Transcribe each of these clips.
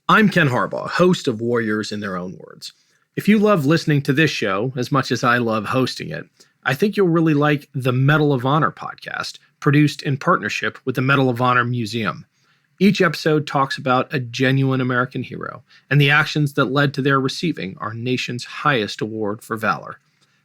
I'm Ken Harbaugh, host of Warriors in Their Own Words. If you love listening to this show as much as I love hosting it, I think you'll really like the Medal of Honor podcast, produced in partnership with the Medal of Honor Museum. Each episode talks about a genuine American hero and the actions that led to their receiving our nation's highest award for valor.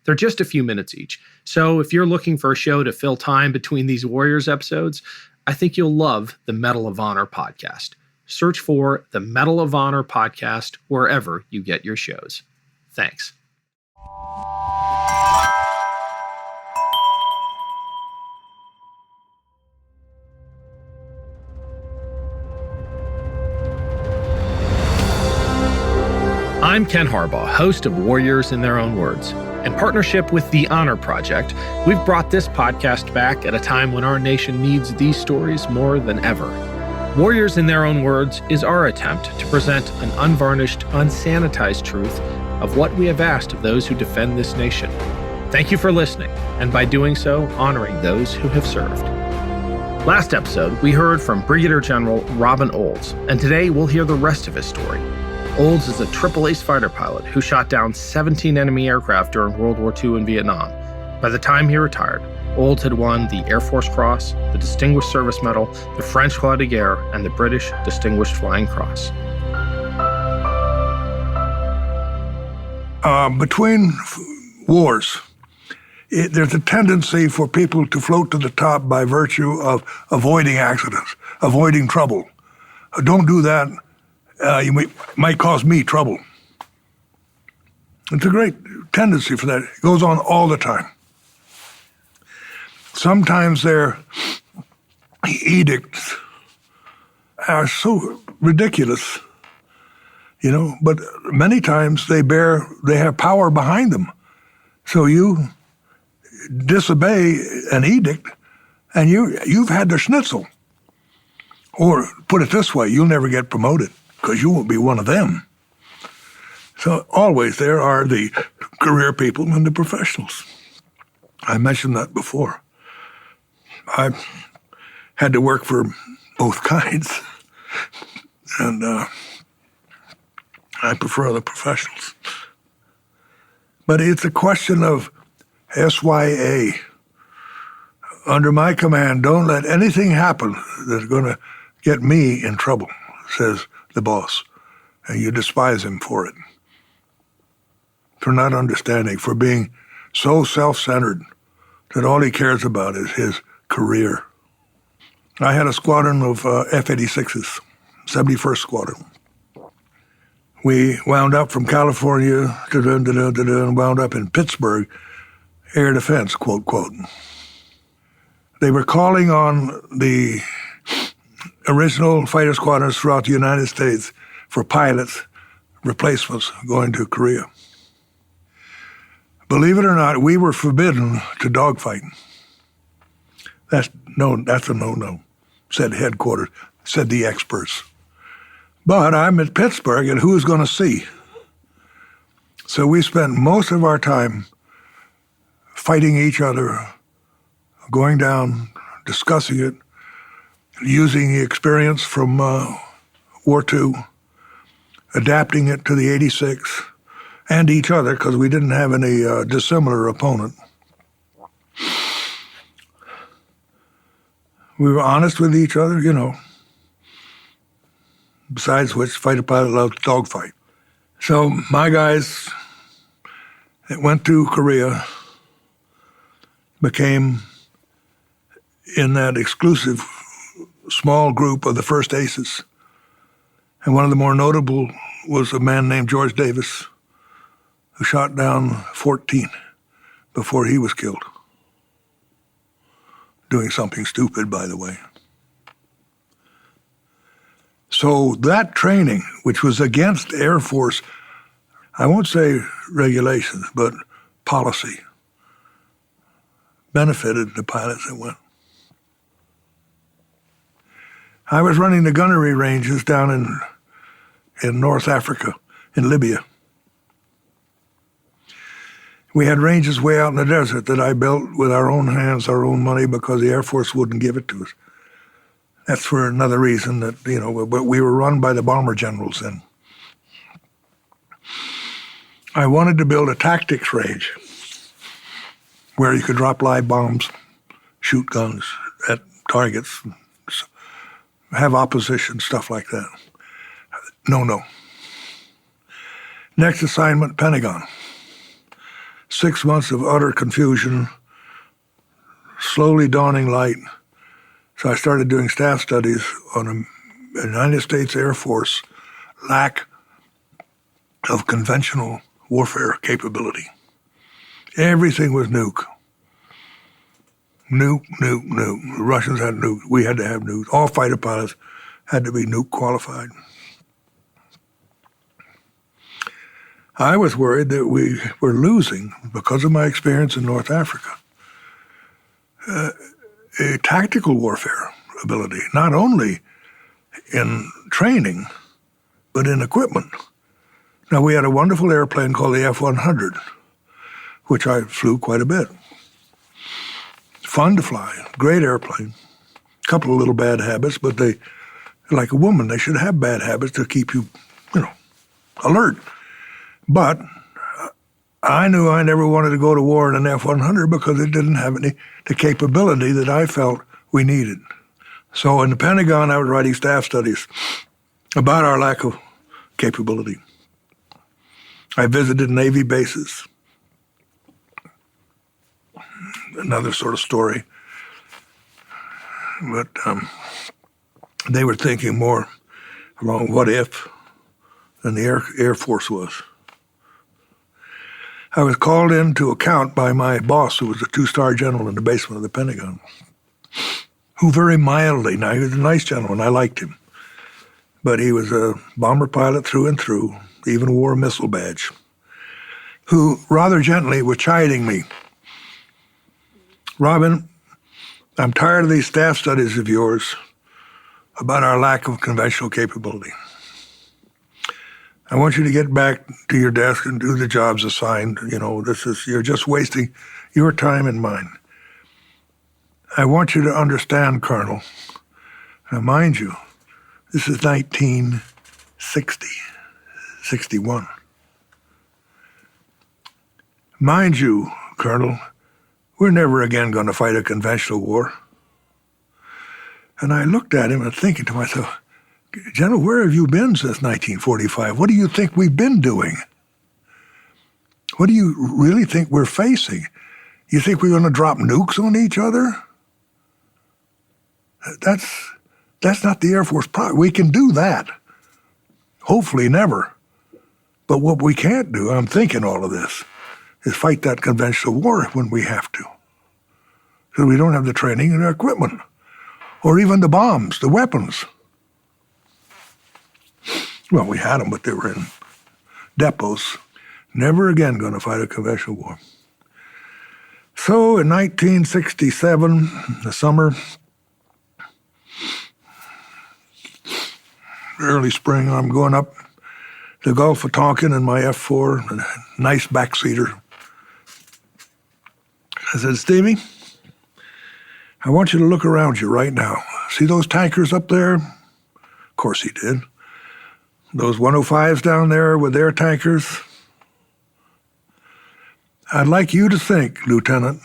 They're just a few minutes each, so if you're looking for a show to fill time between these Warriors episodes, I think you'll love the Medal of Honor podcast. Search for the Medal of Honor podcast wherever you get your shows. Thanks. I'm Ken Harbaugh, host of Warriors in Their Own Words. In partnership with the Honor Project, we've brought this podcast back at a time when our nation needs these stories more than ever. Warriors in Their Own Words is our attempt to present an unvarnished, unsanitized truth of what we have asked of those who defend this nation. Thank you for listening, and by doing so, honoring those who have served. Last episode, we heard from Brigadier General Robin Olds, and today we'll hear the rest of his story. Olds is a triple ace fighter pilot who shot down 17 enemy aircraft during World War II in Vietnam. By the time he retired, Olds had won the Air Force Cross, the Distinguished Service Medal, the French Croix de Guerre, and the British Distinguished Flying Cross. Between wars, there's a tendency for people to float to the top by virtue of avoiding accidents, avoiding trouble. Don't do that. You might cause me trouble. It's a great tendency for that. It goes on all the time. Sometimes their edicts are so ridiculous, but many times they have power behind them. So you disobey an edict and you've had the schnitzel. Or put it this way, you'll never get promoted because you won't be one of them. So always there are the career people and the professionals. I mentioned that before. I had to work for both kinds, and I prefer the professionals. But it's a question of SYA. Under my command, don't let anything happen that's going to get me in trouble, says the boss. And you despise him for it, for not understanding, for being so self-centered that all he cares about is his career. I had a squadron of F-86s, 71st Squadron. We wound up from California, and wound up in Pittsburgh, air defense, quote, quote. They were calling on the original fighter squadrons throughout the United States for pilots, replacements going to Korea. Believe it or not, we were forbidden to dogfight. That's a no-no, said headquarters, said the experts. But I'm at Pittsburgh, and who's going to see? So we spent most of our time fighting each other, going down, discussing it, using the experience from War II, adapting it to the 86, and each other, because we didn't have any dissimilar opponent. We were honest with each other, Besides which, fighter pilot loves dogfight. So my guys that went to Korea became in that exclusive small group of the first aces. And one of the more notable was a man named George Davis, who shot down 14 before he was killed. Doing something stupid, by the way. So that training, which was against Air Force, I won't say regulations, but policy, benefited the pilots that went. I was running the gunnery ranges down in North Africa, in Libya. We had ranges way out in the desert that I built with our own hands, our own money, because the Air Force wouldn't give it to us. That's for another reason that, but we were run by the bomber generals then. I wanted to build a tactics range where you could drop live bombs, shoot guns at targets, have opposition, stuff like that. No. Next assignment, Pentagon. 6 months of utter confusion, slowly dawning light. So I started doing staff studies on the United States Air Force lack of conventional warfare capability. Everything was nuke. Nuke. The Russians had nuke. We had to have nukes. All fighter pilots had to be nuke qualified. I was worried that we were losing, because of my experience in North Africa, a tactical warfare ability, not only in training, but in equipment. Now, we had a wonderful airplane called the F-100, which I flew quite a bit. Fun to fly, great airplane. A couple of little bad habits, but they, like a woman, they should have bad habits to keep you, alert. But I knew I never wanted to go to war in an F-100 because it didn't have the capability that I felt we needed. So in the Pentagon, I was writing staff studies about our lack of capability. I visited Navy bases. Another sort of story. But they were thinking more along what if than the Air Force was. I was called in to account by my boss, who was a 2-star general in the basement of the Pentagon, who very mildly, now he was a nice general and I liked him, but he was a bomber pilot through and through, even wore a missile badge, who rather gently was chiding me. Robin, I'm tired of these staff studies of yours about our lack of conventional capability. I want you to get back to your desk and do the jobs assigned. You're just wasting your time and mine. I want you to understand, Colonel. Now, mind you, this is 1961. Mind you, Colonel, we're never again going to fight a conventional war. And I looked at him and thinking to myself, General, where have you been since 1945? What do you think we've been doing? What do you really think we're facing? You think we're going to drop nukes on each other? That's not the Air Force problem. We can do that. Hopefully never. But what we can't do, I'm thinking all of this, is fight that conventional war when we have to. Because we don't have the training and the equipment. Or even the bombs, the weapons. Well, we had them, but they were in depots. Never again going to fight a conventional war. So in 1967, the summer, early spring, I'm going up the Gulf of Tonkin in my F-4, a nice backseater. I said, Stevie, I want you to look around you right now. See those tankers up there? Of course he did. Those 105s down there with their tankers. I'd like you to think, Lieutenant,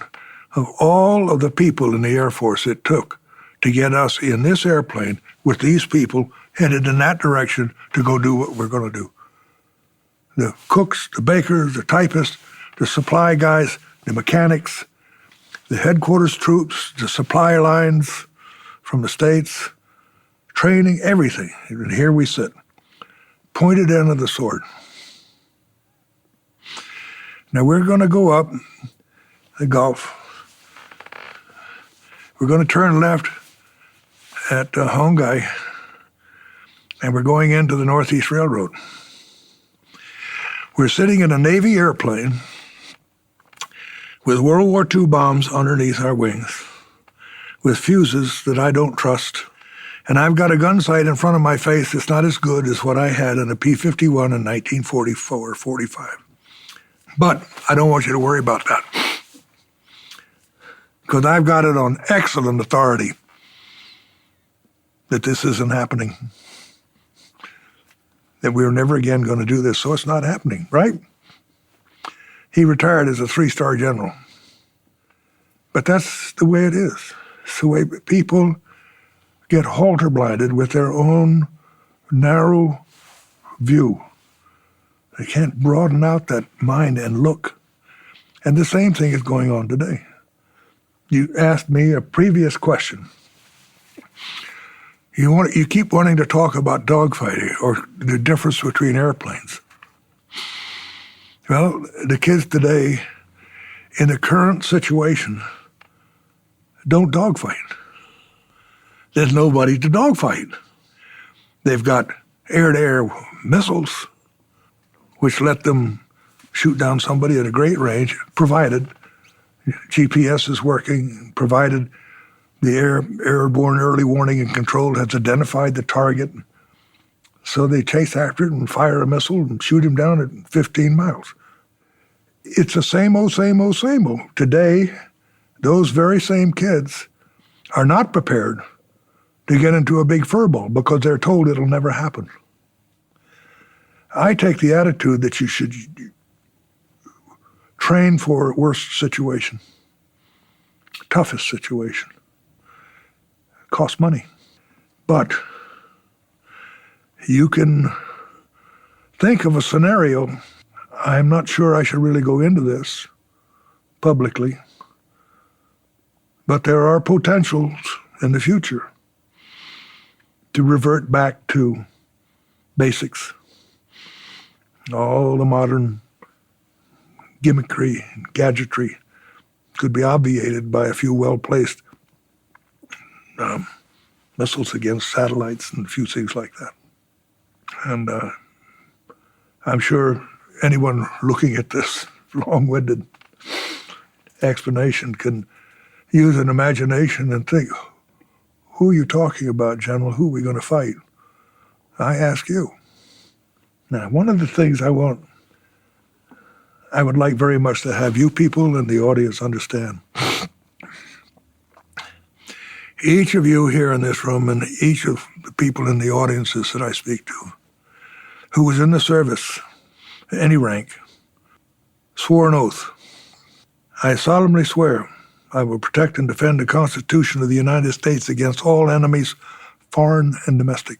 of all of the people in the Air Force it took to get us in this airplane with these people headed in that direction to go do what we're going to do. The cooks, the bakers, the typists, the supply guys, the mechanics, the headquarters troops, the supply lines from the States, training, everything. And here we sit. Pointed end of the sword. Now we're going to go up the Gulf. We're going to turn left at Hongai, and we're going into the Northeast Railroad. We're sitting in a Navy airplane with World War II bombs underneath our wings, with fuses that I don't trust. And I've got a gun sight in front of my face that's not as good as what I had in a P-51 in 1944-45. But I don't want you to worry about that, because I've got it on excellent authority that this isn't happening, that we're never again going to do this, so it's not happening, right? He retired as a 3-star general. But that's the way it is. It's the way people get halter blinded with their own narrow view. They can't broaden out that mind and look. And the same thing is going on today. You asked me a previous question. You keep wanting to talk about dogfighting or the difference between airplanes. Well, the kids today, in the current situation, don't dogfight. There's nobody to dogfight. They've got air-to-air missiles, which let them shoot down somebody at a great range, provided GPS is working, provided the airborne early warning and control has identified the target. So they chase after it and fire a missile and shoot him down at 15 miles. It's the same old, same old, same old. Today, those very same kids are not prepared to get into a big furball because they're told it'll never happen. I take the attitude that you should train for worst situation, toughest situation. Costs money. But you can think of a scenario. I'm not sure I should really go into this publicly, but there are potentials in the future to revert back to basics. All the modern gimmickry and gadgetry could be obviated by a few well-placed missiles against satellites and a few things like that. And I'm sure anyone looking at this long-winded explanation can use an imagination and think, who are you talking about, General? Who are we going to fight? I ask you. Now, one of the things I would like very much to have you people in the audience understand. Each of you here in this room and each of the people in the audiences that I speak to who was in the service, any rank, swore an oath. I solemnly swear I will protect and defend the Constitution of the United States against all enemies, foreign and domestic.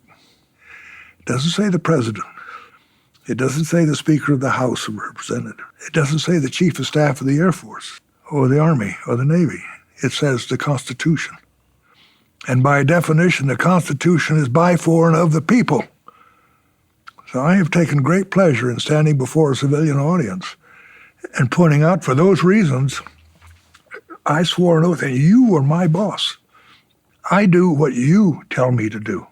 It doesn't say the President. It doesn't say the Speaker of the House of Representatives. It doesn't say the Chief of Staff of the Air Force or the Army or the Navy. It says the Constitution. And by definition, the Constitution is by, for, and of the people. So I have taken great pleasure in standing before a civilian audience and pointing out, for those reasons, I swore an oath, and you were my boss. I do what you tell me to do.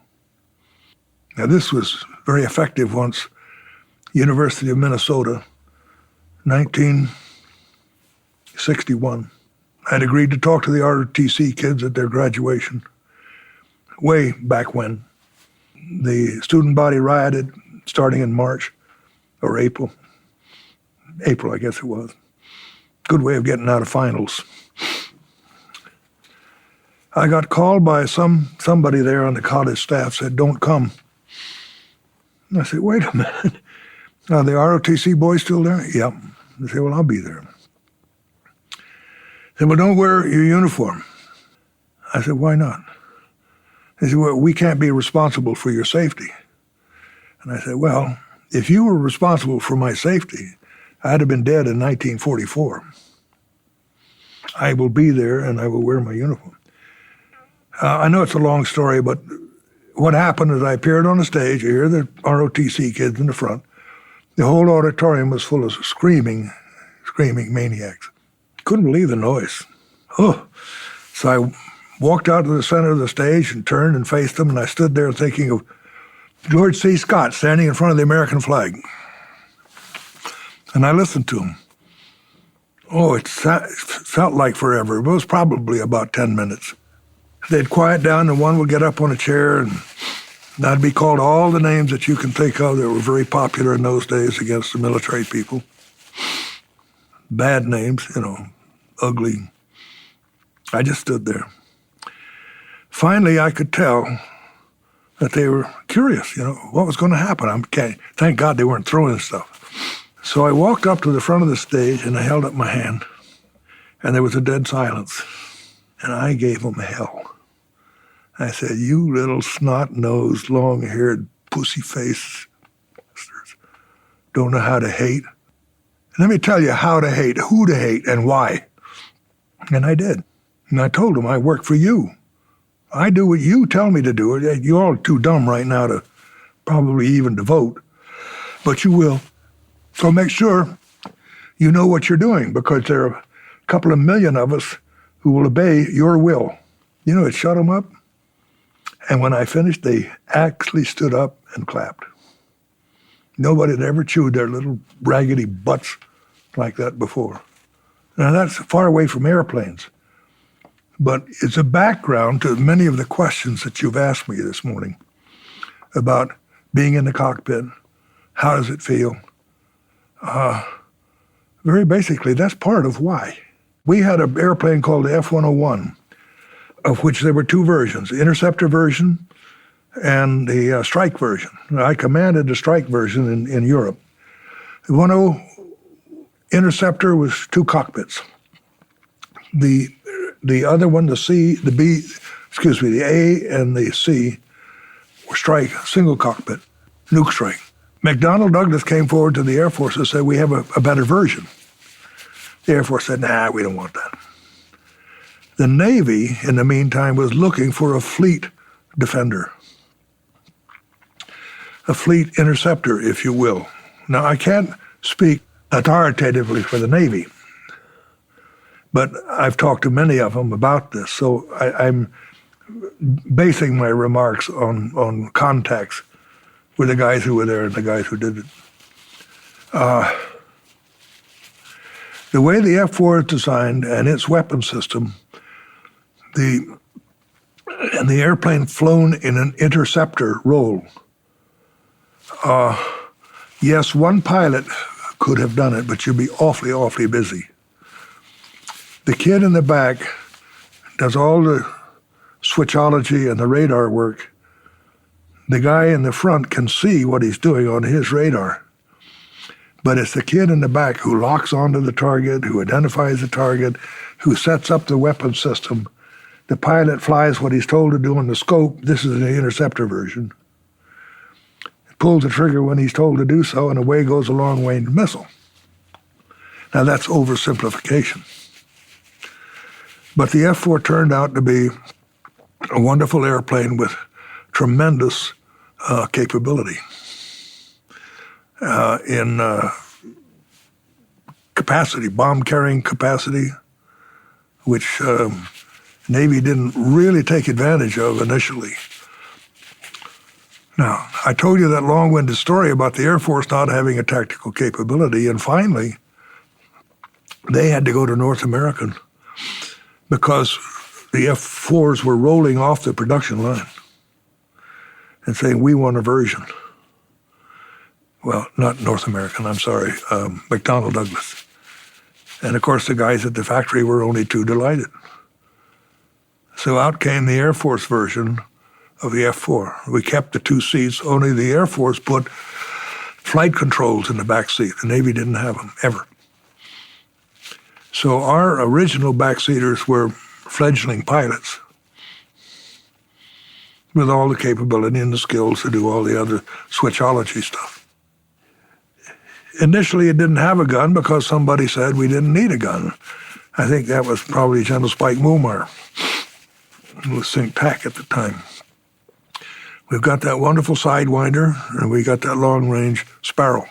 Now, this was very effective once University of Minnesota, 1961. I'd agreed to talk to the ROTC kids at their graduation. Way back when. The student body rioted starting in March or April. April, I guess it was. Good way of getting out of finals. I got called by somebody there on the college staff, said, don't come. And I said, wait a minute. Are the ROTC boys still there? Yep. They said, well, I'll be there. They said, well, don't wear your uniform. I said, why not? They said, well, we can't be responsible for your safety. And I said, well, if you were responsible for my safety, I'd have been dead in 1944. I will be there and I will wear my uniform. I know it's a long story, but what happened is I appeared on the stage. You hear the ROTC kids in the front. The whole auditorium was full of screaming maniacs. Couldn't believe the noise. Oh, so I walked out to the center of the stage and turned and faced them, and I stood there thinking of George C. Scott standing in front of the American flag. And I listened to him. Oh, it felt like forever. It was probably about 10 minutes. They'd quiet down, and one would get up on a chair, and I'd be called all the names that you can think of that were very popular in those days against the military people. Bad names, ugly. I just stood there. Finally, I could tell that they were curious, what was going to happen. Thank God they weren't throwing stuff. So I walked up to the front of the stage and I held up my hand, and there was a dead silence. And I gave them hell. I said, "You little snot-nosed, long-haired, pussy-faced bastards don't know how to hate. Let me tell you how to hate, who to hate, and why." And I did. And I told them, "I work for you. I do what you tell me to do. You're all too dumb right now to probably even to vote, but you will. So make sure you know what you're doing, because there are a couple of million of us who will obey your will." It shut them up. And when I finished, they actually stood up and clapped. Nobody had ever chewed their little raggedy butts like that before. Now, that's far away from airplanes, but it's a background to many of the questions that you've asked me this morning about being in the cockpit. How does it feel? Very basically, that's part of why. We had an airplane called the F-101, of which there were two versions, the interceptor version and the strike version. I commanded the strike version in Europe. The 10 interceptor was two cockpits. The other one, the A and the C were strike, single cockpit, nuke strike. McDonnell Douglas came forward to the Air Force and said, "We have a better version." The Air Force said, "Nah, we don't want that." The Navy, in the meantime, was looking for a fleet defender, a fleet interceptor, if you will. Now, I can't speak authoritatively for the Navy, but I've talked to many of them about this, so I'm basing my remarks on contacts with the guys who were there and the guys who did it. The way the F-4 is designed and its weapon system, the airplane flown in an interceptor role, yes, one pilot could have done it, but you'd be awfully, awfully busy. The kid in the back does all the switchology and the radar work. The guy in the front can see what he's doing on his radar. But it's the kid in the back who locks onto the target, who identifies the target, who sets up the weapon system. The pilot flies what he's told to do on the scope. This is the interceptor version. Pulls the trigger when he's told to do so, and away goes a long-range missile. Now, that's oversimplification. But the F-4 turned out to be a wonderful airplane with tremendous capability in capacity, bomb-carrying capacity, which Navy didn't really take advantage of initially. Now, I told you that long-winded story about the Air Force not having a tactical capability, and finally, they had to go to North American because the F-4s were rolling off the production line and saying, "We want a version." Well, not North American, I'm sorry, McDonnell Douglas. And of course, the guys at the factory were only too delighted. So out came the Air Force version of the F-4. We kept the two seats, only the Air Force put flight controls in the back seat. The Navy didn't have them, ever. So our original backseaters were fledgling pilots with all the capability and the skills to do all the other switchology stuff. Initially, it didn't have a gun because somebody said we didn't need a gun. I think that was probably General Spike Mulmar, who was SINCTAC at the time. We've got that wonderful Sidewinder, and we got that long-range Sparrow.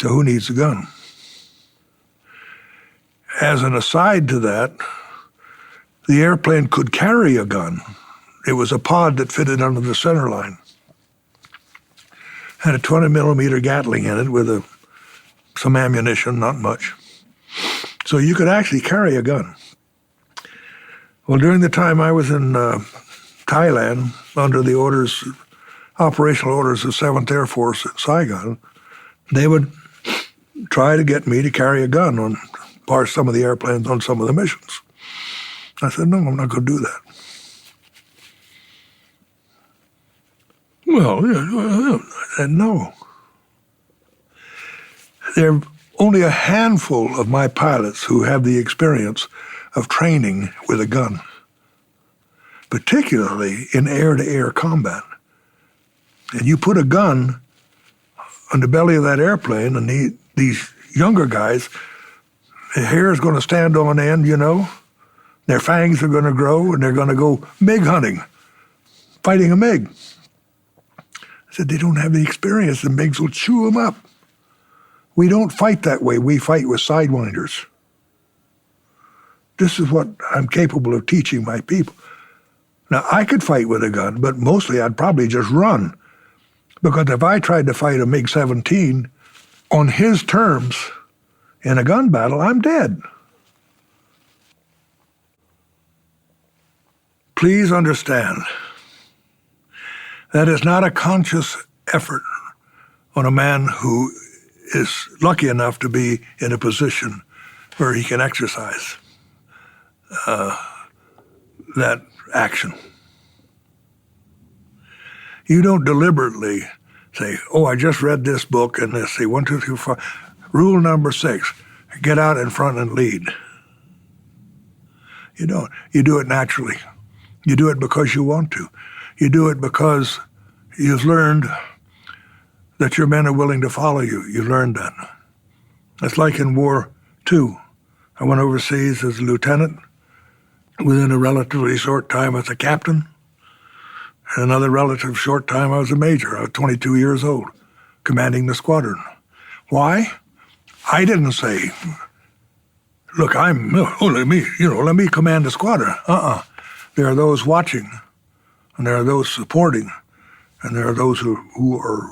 So who needs a gun? As an aside to that, the airplane could carry a gun. It was a pod that fitted under the center line. Had a 20-millimeter Gatling in it with some ammunition, not much. So you could actually carry a gun. Well, during the time I was in Thailand, under the operational orders of 7th Air Force in Saigon, they would try to get me to carry a gun on some of the airplanes on some of the missions. I said, no, I'm not going to do that. Well, I said, no. There are only a handful of my pilots who have the experience of training with a gun, particularly in air-to-air combat. And you put a gun on the belly of that airplane, and these younger guys, their hair is going to stand on end, Their fangs are going to grow, and they're going to go MiG hunting, fighting a MiG. I said, they don't have the experience. The MiGs will chew them up. We don't fight that way. We fight with sidewinders. This is what I'm capable of teaching my people. Now, I could fight with a gun, but mostly I'd probably just run. Because if I tried to fight a MiG-17 on his terms in a gun battle, I'm dead. Please understand, that is not a conscious effort on a man who is lucky enough to be in a position where he can exercise that action. You don't deliberately say, oh, I just read this book and let's see, 1, 2, 3, 4. Rule number 6, get out in front and lead. You don't. You do it naturally. You do it because you want to. You do it because you've learned that your men are willing to follow you. You learned that. It's like in War II. I went overseas as a lieutenant. Within a relatively short time as a captain. In another relative short time I was a major. I was 22 years old, commanding the squadron. Why? I didn't say, look, let me command the squadron. There are those watching, and there are those supporting, and there are those who are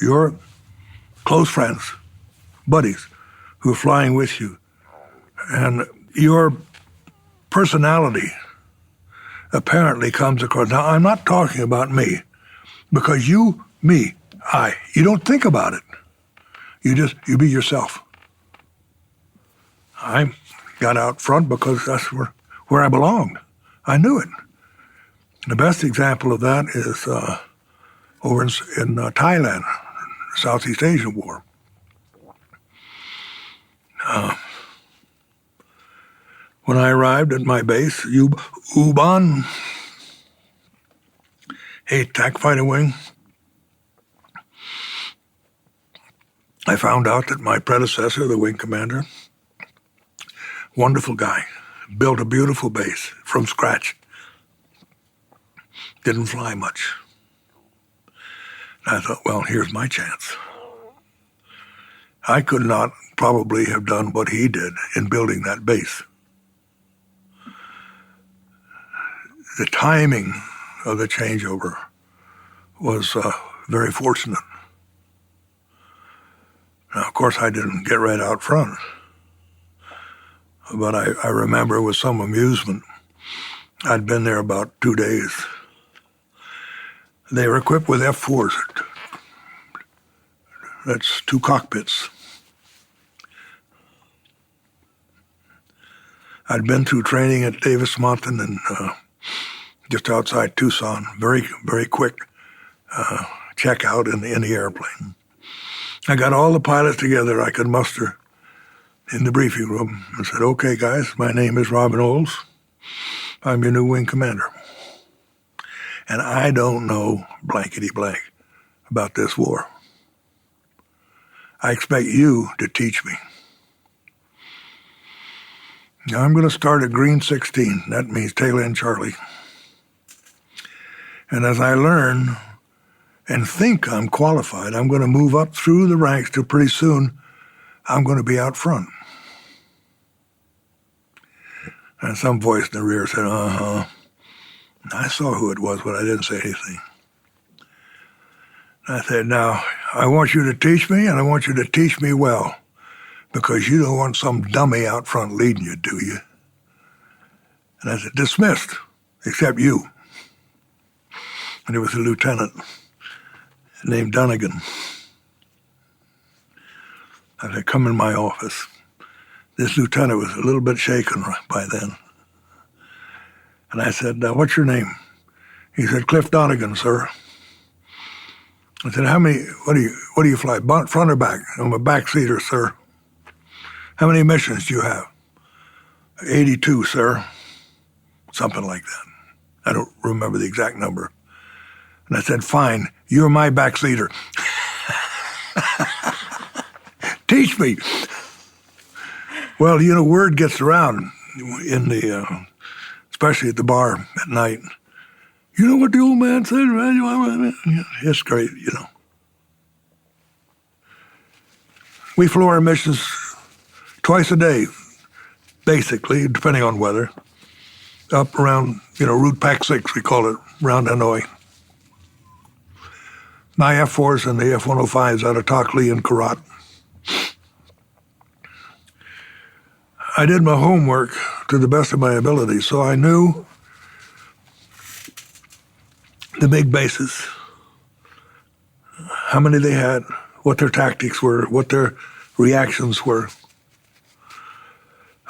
your close friends, buddies, who are flying with you. And your personality apparently comes across. Now, I'm not talking about me, because you don't think about it. You be yourself. I got out front because that's where I belonged. I knew it. The best example of that is over in Thailand, the Southeast Asian War. When I arrived at my base, U-Bahn, 8th Attack Fighting Wing, I found out that my predecessor, the wing commander, wonderful guy, built a beautiful base from scratch. Didn't fly much. And I thought, well, here's my chance. I could not probably have done what he did in building that base. The timing of the changeover was very fortunate. Now, of course, I didn't get right out front, but I remember with some amusement, I'd been there about 2 days. They were equipped with F-4s. That's 2 cockpits. I'd been through training at Davis Mountain and just outside Tucson. Very, very quick checkout in the airplane. I got all the pilots together I could muster in the briefing room and said, okay, guys, my name is Robin Olds. I'm your new wing commander. And I don't know blankety blank about this war. I expect you to teach me. Now I'm going to start at Green 16. That means tail end Charlie. And as I learn and think I'm qualified, I'm going to move up through the ranks till pretty soon I'm going to be out front. And some voice in the rear said, I saw who it was, but I didn't say anything. I said, now, I want you to teach me, and I want you to teach me well, because you don't want some dummy out front leading you, do you? And I said, dismissed, except you. And there was a lieutenant named Dunnigan. I said, come in my office. This lieutenant was a little bit shaken by then. And I said, what's your name? He said, Cliff Donegan, sir. I said, what do you fly, front or back? I'm a backseater, sir. How many missions do you have? 82, sir. Something like that. I don't remember the exact number. And I said, fine, you're my backseater. Teach me. Well, word gets around in the, especially at the bar at night. You know what the old man said? It's great, We flew our missions twice a day, basically, depending on weather, up around, Route Pac 6, we call it, around Hanoi. My F-4s and the F-105s out of Tockley and Karat. I did my homework to the best of my ability, so I knew the big bases, how many they had, what their tactics were, what their reactions were.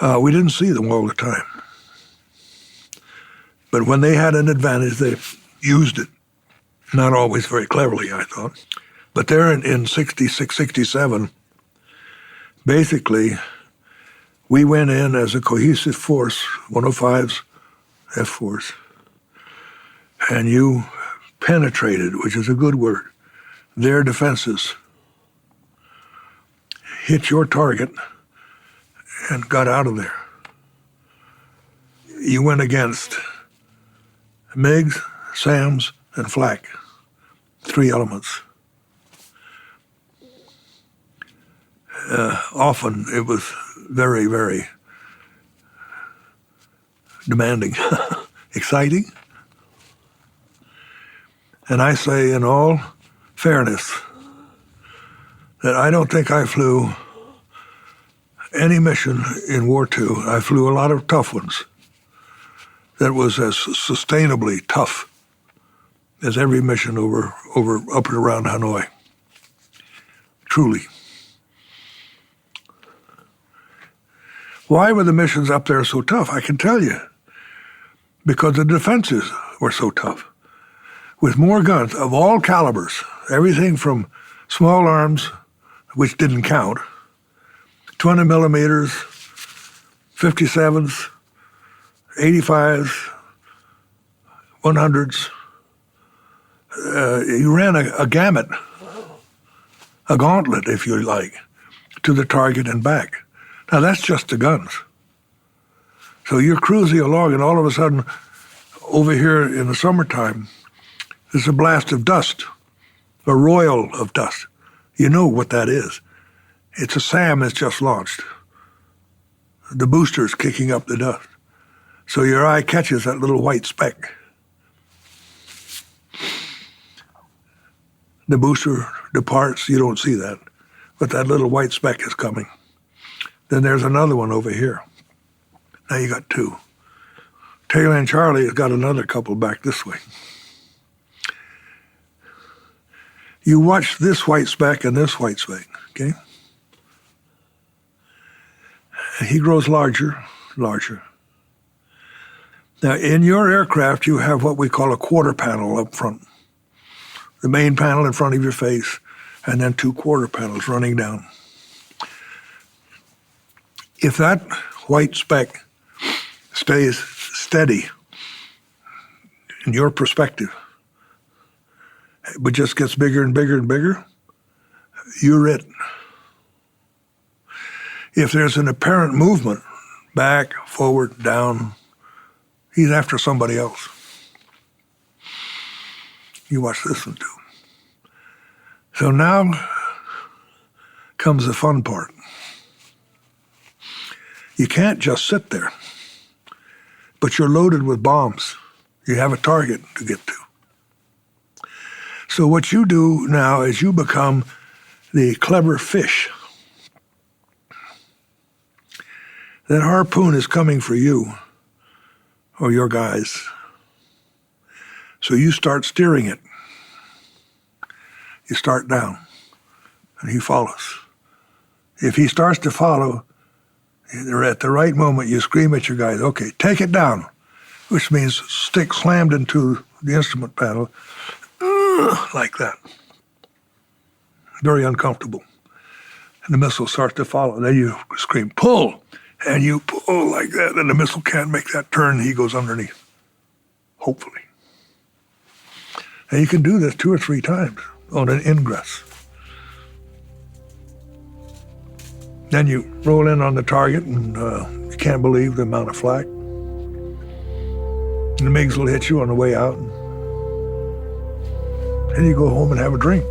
We didn't see them all the time. But when they had an advantage, they used it. Not always very cleverly, I thought. But there in 66, 67, basically, we went in as a cohesive force, 105s, F-4s, and you penetrated, which is a good word, their defenses, hit your target, and got out of there. You went against MiGs, SAMs, and flak, 3 elements. Often it was very, very demanding, exciting. And I say in all fairness that I don't think I flew any mission in War II. I flew a lot of tough ones that was as sustainably tough as every mission over up and around Hanoi. Truly. Why were the missions up there so tough? I can tell you. Because the defenses were so tough. With more guns of all calibers, everything from small arms, which didn't count, 20 millimeters, 57s, 85s, 100s. You ran a gamut, a gauntlet, if you like, to the target and back. Now, that's just the guns. So you're cruising along, and all of a sudden, over here in the summertime, there's a blast of dust, a royal of dust. You know what that is. It's a SAM that's just launched. The booster's kicking up the dust. So your eye catches that little white speck. The booster departs, you don't see that, but that little white speck is coming. Then there's another one over here. Now you got 2. Tail End Charlie has got another couple back this way. You watch this white speck and this white speck, okay? He grows larger, larger. Now, in your aircraft, you have what we call a quarter panel up front. The main panel in front of your face, and then 2 quarter panels running down. If that white speck stays steady in your perspective, but just gets bigger and bigger and bigger, you're it. If there's an apparent movement, back, forward, down, he's after somebody else. You watch this one too. So now comes the fun part. You can't just sit there, but you're loaded with bombs. You have a target to get to. So what you do now is you become the clever fish. That harpoon is coming for you or your guys. So you start steering it. You start down, and he follows. If he starts to follow, at the right moment, you scream at your guys, okay, take it down, which means stick slammed into the instrument panel, like that. very uncomfortable. And the missile starts to follow. Then you scream, pull! And you pull like that, and the missile can't make that turn. He goes underneath, hopefully. And you can do this 2 or 3 times on an ingress. Then you roll in on the target, and you can't believe the amount of flak. And the MiGs will hit you on the way out. And you go home and have a drink.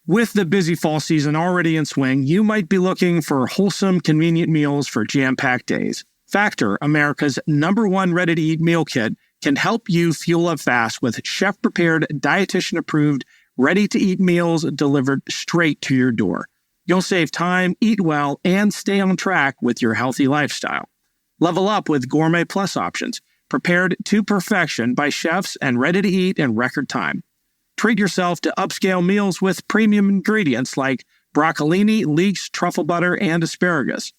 With the busy fall season already in swing, you might be looking for wholesome, convenient meals for jam-packed days. Factor, America's #1 ready-to-eat meal kit, can help you fuel up fast with chef-prepared, dietitian-approved, ready-to-eat meals delivered straight to your door. You'll save time, eat well, and stay on track with your healthy lifestyle. Level up with Gourmet Plus options, prepared to perfection by chefs and ready to eat in record time. Treat yourself to upscale meals with premium ingredients like broccolini, leeks, truffle butter, and asparagus.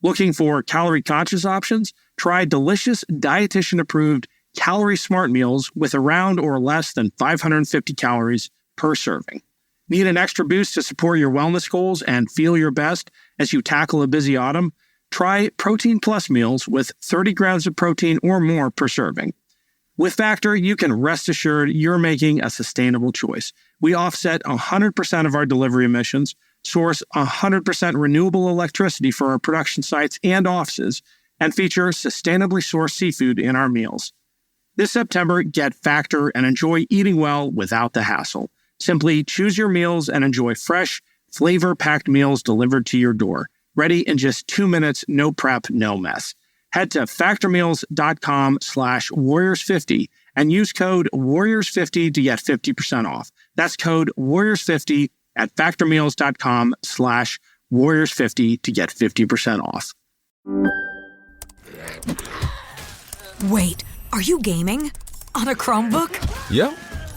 Looking for calorie-conscious options? Try delicious, dietitian-approved, calorie-smart meals with around or less than 550 calories per serving. Need an extra boost to support your wellness goals and feel your best as you tackle a busy autumn? Try Protein Plus meals with 30 grams of protein or more per serving. With Factor, you can rest assured you're making a sustainable choice. We offset 100% of our delivery emissions, source 100% renewable electricity for our production sites and offices, and feature sustainably sourced seafood in our meals. This September, get Factor and enjoy eating well without the hassle. Simply choose your meals and enjoy fresh, flavor-packed meals delivered to your door. Ready in just 2 minutes, no prep, no mess. Head to factormeals.com/warriors50 and use code warriors50 to get 50% off. That's code warriors50 at factormeals.com/warriors50 to get 50% off. Wait, are you gaming? On a Chromebook? Yep.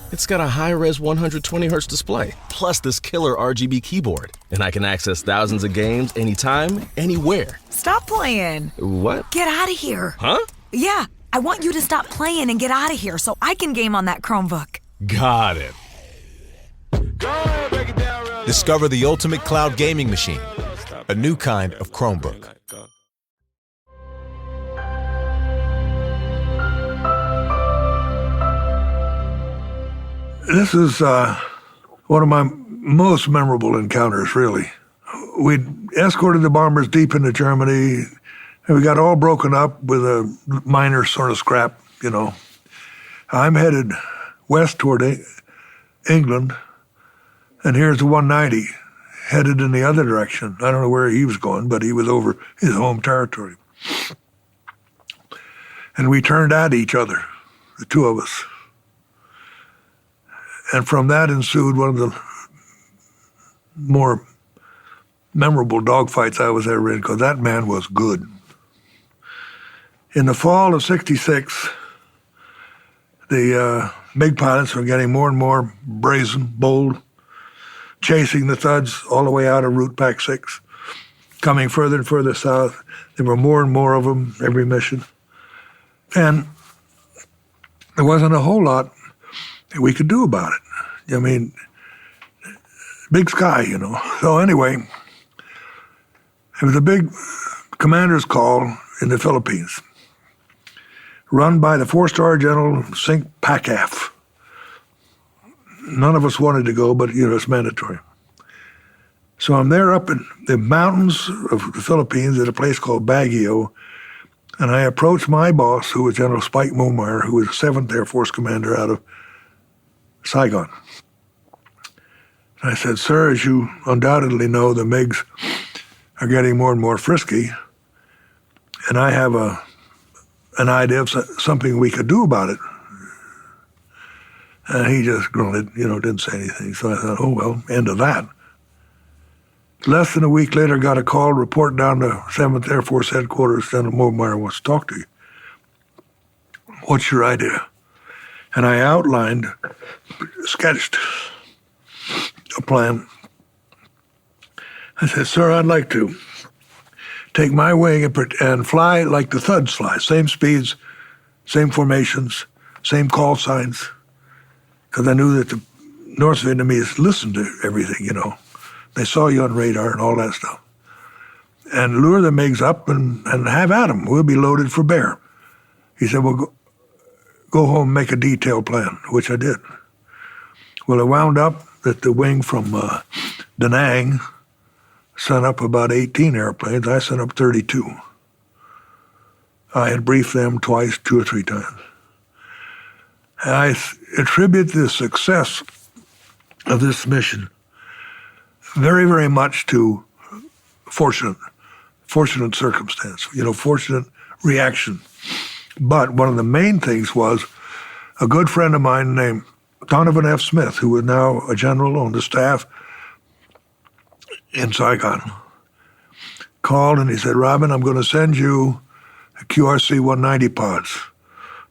It's got a high-res 120Hz display, plus this killer RGB keyboard. And I can access thousands of games anytime, anywhere. Stop playing. What? Get out of here. Huh? Yeah, I want you to stop playing and get out of here so I can game on that Chromebook. Got it. Discover the ultimate cloud gaming machine, a new kind of Chromebook. This is one of my most memorable encounters, really. We escorted the bombers deep into Germany, and we got all broken up with a minor sort of scrap, you know. I'm headed west toward England, and here's the 190 headed in the other direction. I don't know where he was going, but he was over his home territory. And we turned at each other, the two of us. And from that ensued one of the more memorable dogfights I was ever in, because that man was good. In the fall of '66, the MiG pilots were getting more and more brazen, bold, chasing the thuds all the way out of Route Pack 6, coming further and further south. There were more and more of them every mission. And there wasn't a whole lot that we could do about it. I mean, big sky, you know. So anyway, it was a big commander's call in the Philippines, run by the 4-star General Sink Pacaf. None of us wanted to go, but, you know, it's mandatory. So I'm there up in the mountains of the Philippines at a place called Baguio, and I approached my boss, who was General Spike Momire, who was the 7th Air Force commander out of Saigon. And I said, sir, as you undoubtedly know, the MiGs are getting more and more frisky, and I have an idea of something we could do about it. And he just grunted, you know, didn't say anything. So I thought, oh, well, end of that. Less than a week later, got a call, report down to 7th Air Force headquarters, General Momire wants to talk to you. What's your idea? And I outlined, sketched a plan. I said, sir, I'd like to take my wing and fly like the thuds fly, same speeds, same formations, same call signs, because I knew that the North Vietnamese listened to everything, you know. They saw you on radar and all that stuff. And lure the MiGs up and have at them. We'll be loaded for bear. He said, well, go home and make a detailed plan, which I did. Well, it wound up that the wing from Da Nang sent up about 18 airplanes. I sent up 32. I had briefed them twice, 2 or 3 times. And I attribute the success of this mission very, very much to fortunate circumstance, you know, fortunate reaction. But one of the main things was a good friend of mine named Donovan F. Smith, who was now a general on the staff in Saigon, called and he said, Robin, I'm going to send you a QRC-190 pods.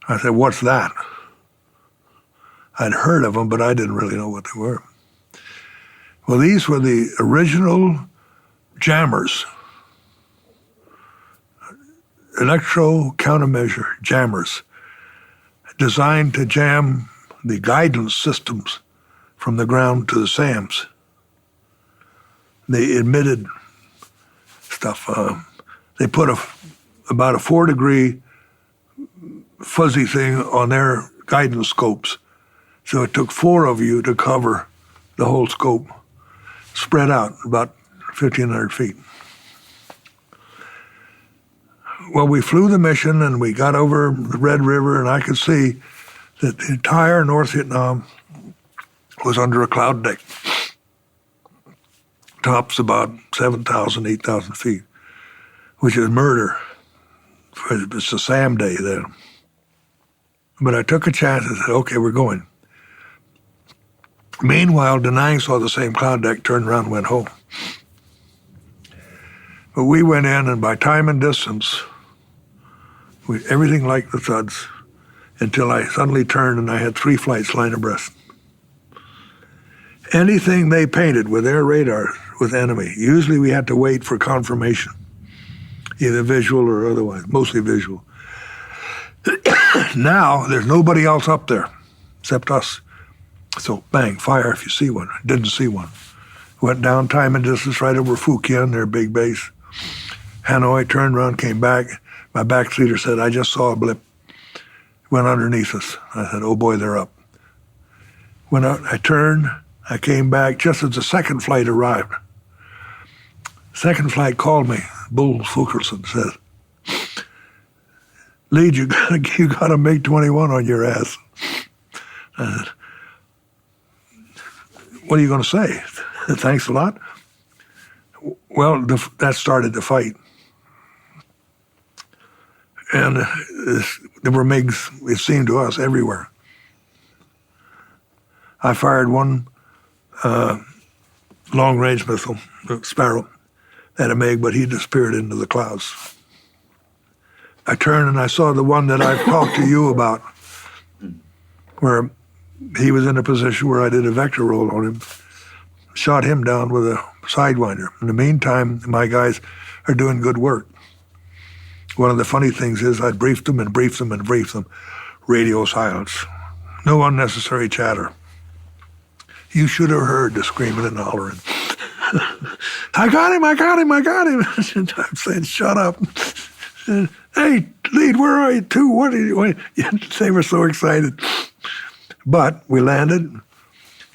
I said, what's that? I'd heard of them, but I didn't really know what they were. Well, these were the original jammers, electro countermeasure jammers, designed to jam the guidance systems from the ground to the SAMs. They emitted stuff. They put about a 4-degree fuzzy thing on their guidance scopes. So it took 4 of you to cover the whole scope, spread out about 1,500 feet. Well, we flew the mission and we got over the Red River, and I could see that the entire North Vietnam was under a cloud deck. Top's about 7,000, 8,000 feet, which is murder. It's a SAM day then. But I took a chance and said, okay, we're going. Meanwhile, Da Nang saw the same cloud deck, turned around and went home. But we went in, and by time and distance, everything like the thuds, until I suddenly turned and I had 3 flights line abreast. Anything they painted with their radar was enemy. Usually we had to wait for confirmation, either visual or otherwise, mostly visual. Now, there's nobody else up there except us. So bang, fire if you see one. Didn't see one. Went down time and distance right over Phu Quyen, their big base. Hanoi, turned around, came back. My backseater said, I just saw a blip. Went underneath us. I said, oh boy, they're up. Went out, I turned, I came back just as the second flight arrived. Second flight called me. Bull Fulkerson says, Lead, you got a MiG-21 on your ass. I said, what are you going to say? Thanks a lot. Well, that started the fight. And there were MiGs, it seemed to us, everywhere. I fired one long-range missile, Sparrow, at a MiG, but he disappeared into the clouds. I turned and I saw the one that I've talked to you about, where he was in a position where I did a vector roll on him, shot him down with a Sidewinder. In the meantime, my guys are doing good work. One of the funny things is I briefed them and briefed them and briefed them. Radio silence. No unnecessary chatter. You should have heard the screaming and hollering. I got him, I got him, I got him. I'm saying, shut up. Hey, Lead, where are you too? What are you? They were so excited. But we landed,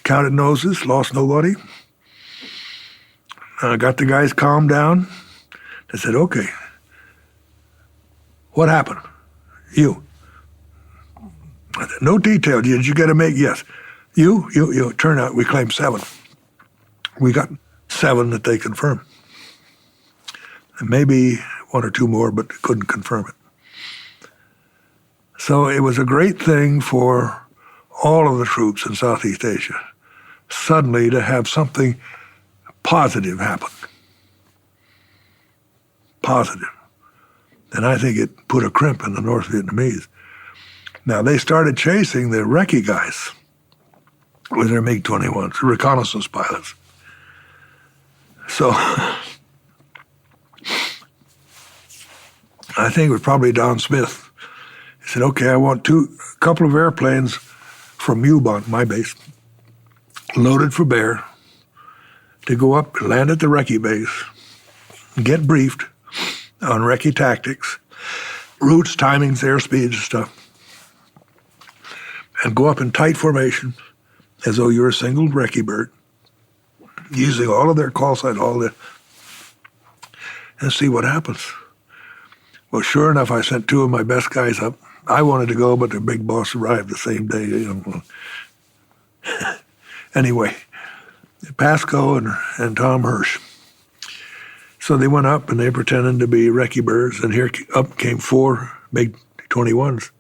counted noses, lost nobody. Got the guys calmed down. I said, okay, what happened? You. I said, no detail. Did you get a MiG? Yes. You. Turned out we claimed 7. We got 7 that they confirmed. And maybe 1 or 2 more, but couldn't confirm it. So it was a great thing for all of the troops in Southeast Asia suddenly to have something positive happen. Positive. And I think it put a crimp in the North Vietnamese. Now, they started chasing the recce guys with their MiG-21s, the reconnaissance pilots. So I think it was probably Don Smith. He said, okay, I want a couple of airplanes from U-Boat, my base, loaded for bear, to go up, land at the recce base, get briefed on recce tactics, routes, timings, airspeed, and stuff, and go up in tight formation as though you're a single recce bird, using all of their call signs, and see what happens. Well, sure enough, I sent two of my best guys up. I wanted to go, but the big boss arrived the same day. Anyway, Pasco and Tom Hirsch. So they went up and they pretended to be recce birds, and here up came 4 big 21s,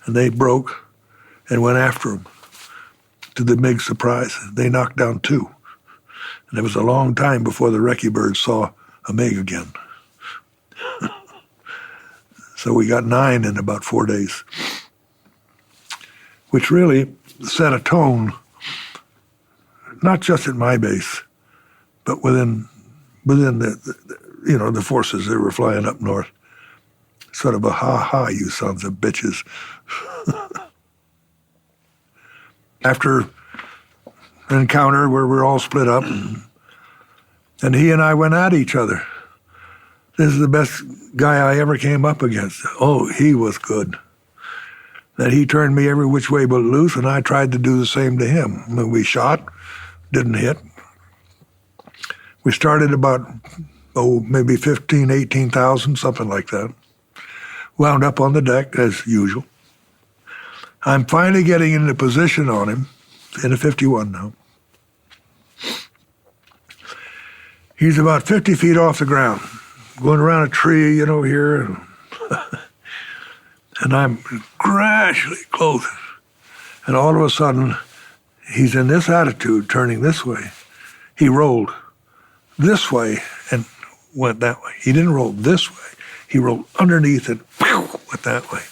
and they broke and went after them. To the big surprise, they knocked down 2. And it was a long time before the recce birds saw a MiG again. So we got 9 in about 4 days, which really set a tone, not just at my base, but within the forces that were flying up north. Sort of a ha-ha, you sons of bitches. After an encounter where we're all split up, and he and I went at each other. This is the best guy I ever came up against. Oh, he was good. That he turned me every which way but loose, and I tried to do the same to him. When we shot, didn't hit. We started about, maybe 15, 18,000, something like that. Wound up on the deck, as usual. I'm finally getting into position on him, in a 51 now. He's about 50 feet off the ground, going around a tree, here. And I'm gradually close. And all of a sudden, he's in this attitude, turning this way. He rolled this way and went that way. He didn't roll this way. He rolled underneath and went that way.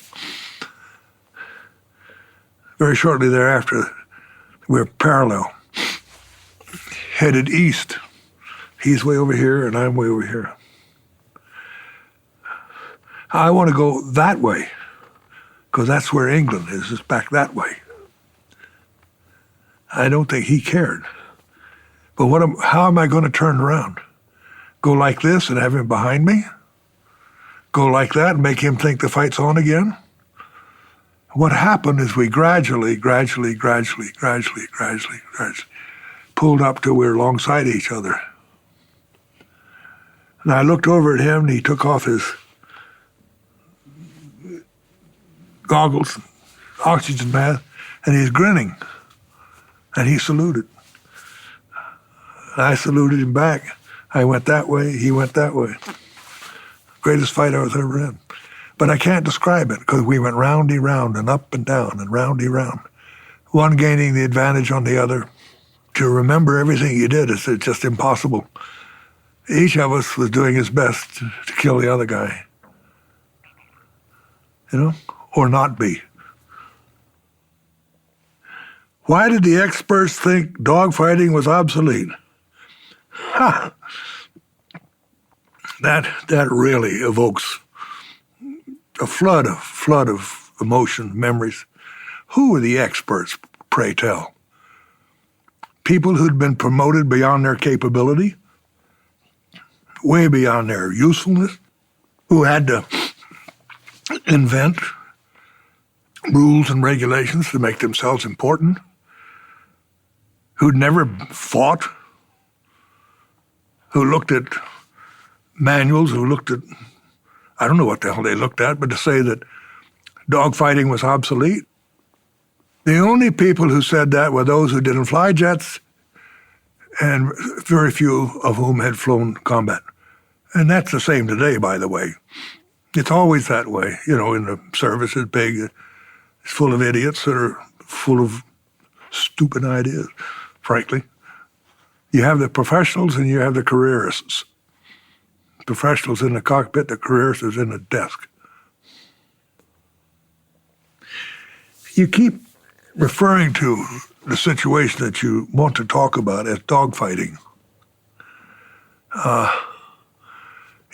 Very shortly thereafter, we were parallel, headed east. He's way over here and I'm way over here. I want to go that way because that's where England is, it's back that way. I don't think he cared. But how am I going to turn around? Go like this and have him behind me? Go like that and make him think the fight's on again? What happened is we gradually pulled up till we were alongside each other. And I looked over at him and he took off his goggles, oxygen mask, and he's grinning. And he saluted. And I saluted him back. I went that way, he went that way. Greatest fight I was ever in. But I can't describe it because we went roundy round and up and down and roundy round. One gaining the advantage on the other. To remember everything you did is just impossible. Each of us was doing his best to kill the other guy. Or not be. Why did the experts think dogfighting was obsolete? Ha! That really evokes a flood of emotion, memories. Who were the experts, pray tell? People who'd been promoted beyond their capability, way beyond their usefulness, who had to invent rules and regulations to make themselves important, who'd never fought, who looked at manuals, who looked at, I don't know what the hell they looked at, but to say that dogfighting was obsolete. The only people who said that were those who didn't fly jets and very few of whom had flown combat. And that's the same today, by the way. It's always that way. In the service is big. It's full of idiots that are full of stupid ideas, frankly. You have the professionals and you have the careerists. Professionals in the cockpit, the careerists in the desk. You keep referring to the situation that you want to talk about as dogfighting.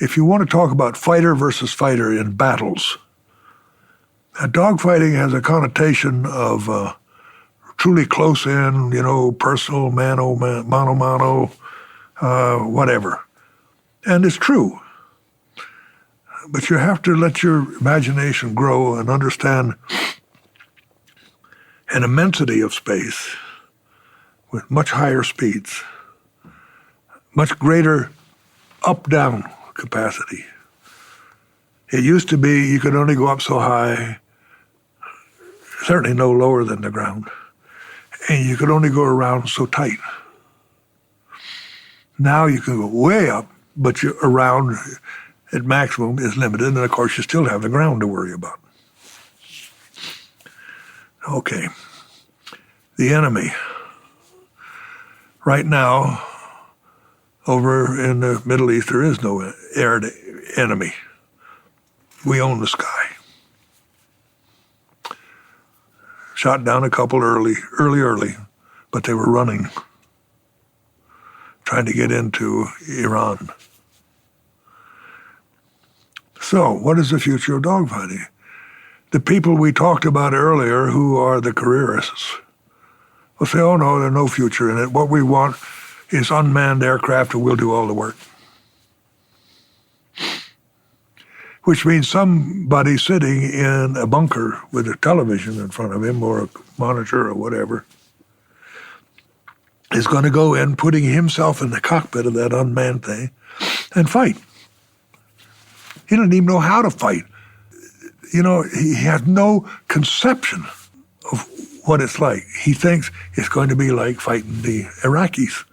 if you want to talk about fighter versus fighter in battles, dogfighting has a connotation of truly close in, personal, mano, mano, whatever. And it's true. But you have to let your imagination grow and understand an immensity of space with much higher speeds, much greater up-down capacity. It used to be you could only go up so high, certainly no lower than the ground, and you could only go around so tight. Now you can go way up, but you're around at maximum is limited, and of course you still have the ground to worry about. Okay, the enemy. Right now, over in the Middle East, there is no air enemy. We own the sky. Shot down a couple early, but they were running, trying to get into Iran. So, what is the future of dogfighting? The people we talked about earlier, who are the careerists, will say, oh no, there's no future in it. What we want is unmanned aircraft and we'll do all the work. Which means somebody sitting in a bunker with a television in front of him or a monitor or whatever is going to go in, putting himself in the cockpit of that unmanned thing and fight. He doesn't even know how to fight. He has no conception of what it's like. He thinks it's going to be like fighting the Iraqis.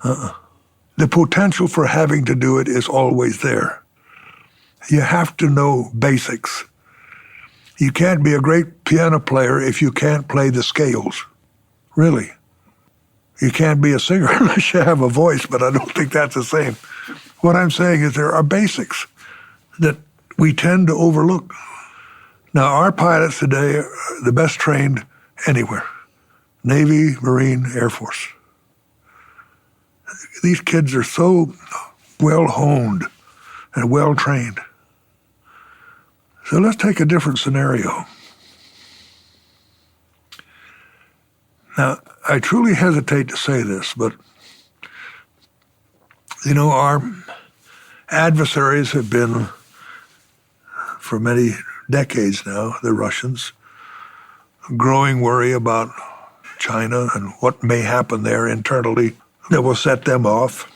The potential for having to do it is always there. You have to know basics. You can't be a great piano player if you can't play the scales. Really. You can't be a singer unless you have a voice, but I don't think that's the same. What I'm saying is there are basics that we tend to overlook. Now, our pilots today are the best trained anywhere. Navy, Marine, Air Force. These kids are so well-honed and well-trained. So let's take a different scenario. Now, I truly hesitate to say this, but, our adversaries have been, for many decades now, the Russians, growing worry about China and what may happen there internally that will set them off.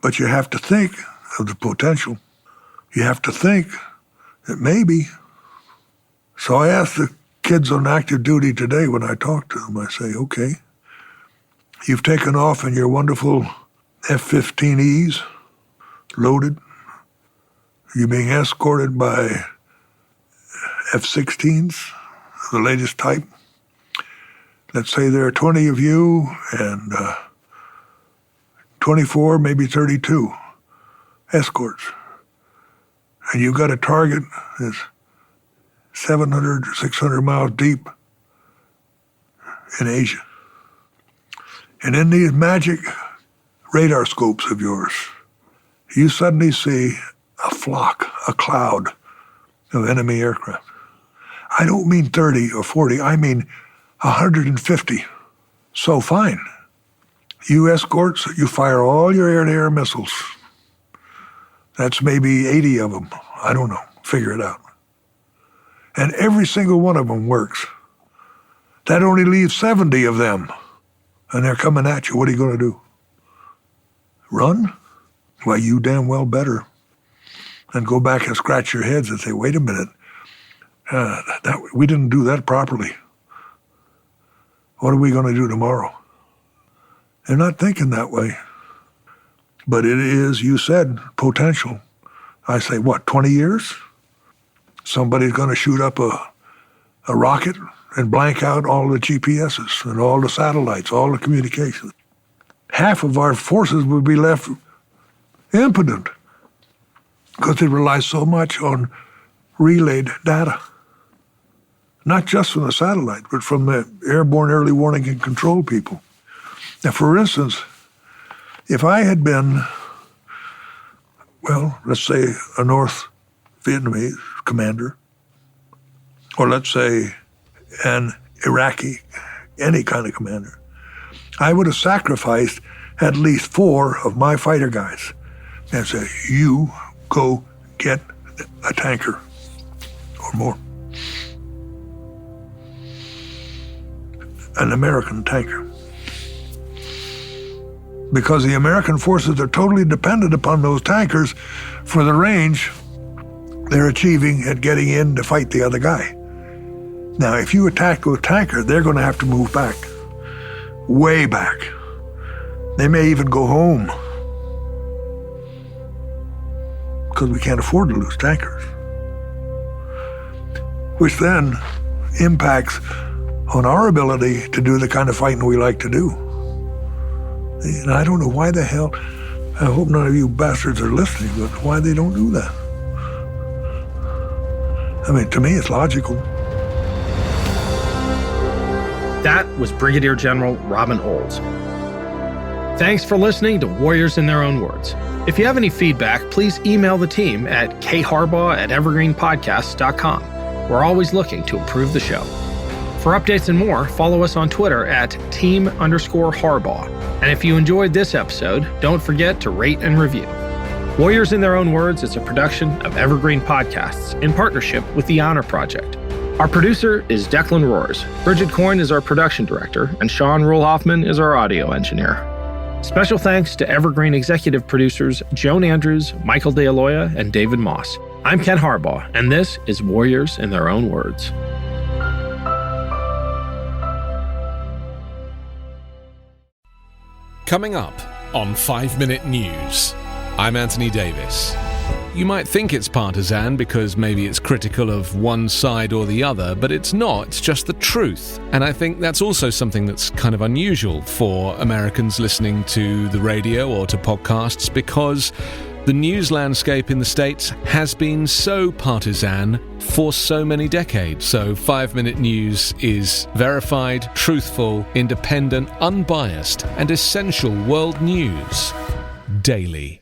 But you have to think of the potential. You have to think that maybe. So I asked the kids on active duty today when I talk to them, I say, okay, you've taken off in your wonderful F-15Es, loaded. You're being escorted by F-16s, the latest type. Let's say there are 20 of you and 24, maybe 32 escorts. And you've got a target that's 700, 600 miles deep in Asia. And in these magic radar scopes of yours, you suddenly see a flock, a cloud of enemy aircraft. I don't mean 30 or 40, I mean 150. So fine. You escorts, you fire all your air-to-air missiles. That's maybe 80 of them. I don't know. Figure it out. And every single one of them works. That only leaves 70 of them. And they're coming at you. What are you going to do? Run? Well, you damn well better. And go back and scratch your heads and say, wait a minute. We didn't do that properly. What are we going to do tomorrow? They're not thinking that way. But it is, you said, potential. I say, 20 years? Somebody's going to shoot up a rocket and blank out all the GPSs and all the satellites, all the communications. Half of our forces would be left impotent because they rely so much on relayed data. Not just from the satellite, but from the airborne early warning and control people. Now, for instance, if I had been well, let's say a North Vietnamese commander, or let's say an Iraqi, any kind of commander, I would have sacrificed at least 4 of my fighter guys and say, you go get a tanker or more. An American tanker. Because the American forces are totally dependent upon those tankers for the range they're achieving at getting in to fight the other guy. Now, if you attack with a tanker, they're going to have to move back, way back. They may even go home because we can't afford to lose tankers, which then impacts on our ability to do the kind of fighting we like to do. And I don't know why the hell, I hope none of you bastards are listening, but why they don't do that. I mean, to me, it's logical. That was Brigadier General Robin Olds. Thanks for listening to Warriors in Their Own Words. If you have any feedback, please email the team at kharbaugh@evergreenpodcasts.com. We're always looking to improve the show. For updates and more, follow us on Twitter at @team_Harbaugh. And if you enjoyed this episode, don't forget to rate and review. Warriors in Their Own Words is a production of Evergreen Podcasts in partnership with the Honor Project. Our producer is Declan Roars. Bridget Coyne is our production director, and Sean Rule-Hoffman is our audio engineer. Special thanks to Evergreen executive producers Joan Andrews, Michael DeAloia, and David Moss. I'm Ken Harbaugh, and this is Warriors in Their Own Words. Coming up on 5 Minute News, I'm Anthony Davis. You might think it's partisan because maybe it's critical of one side or the other, but it's not, it's just the truth. And I think that's also something that's kind of unusual for Americans listening to the radio or to podcasts, because the news landscape in the States has been so partisan for so many decades. So 5 Minute News is verified, truthful, independent, unbiased, and essential world news daily.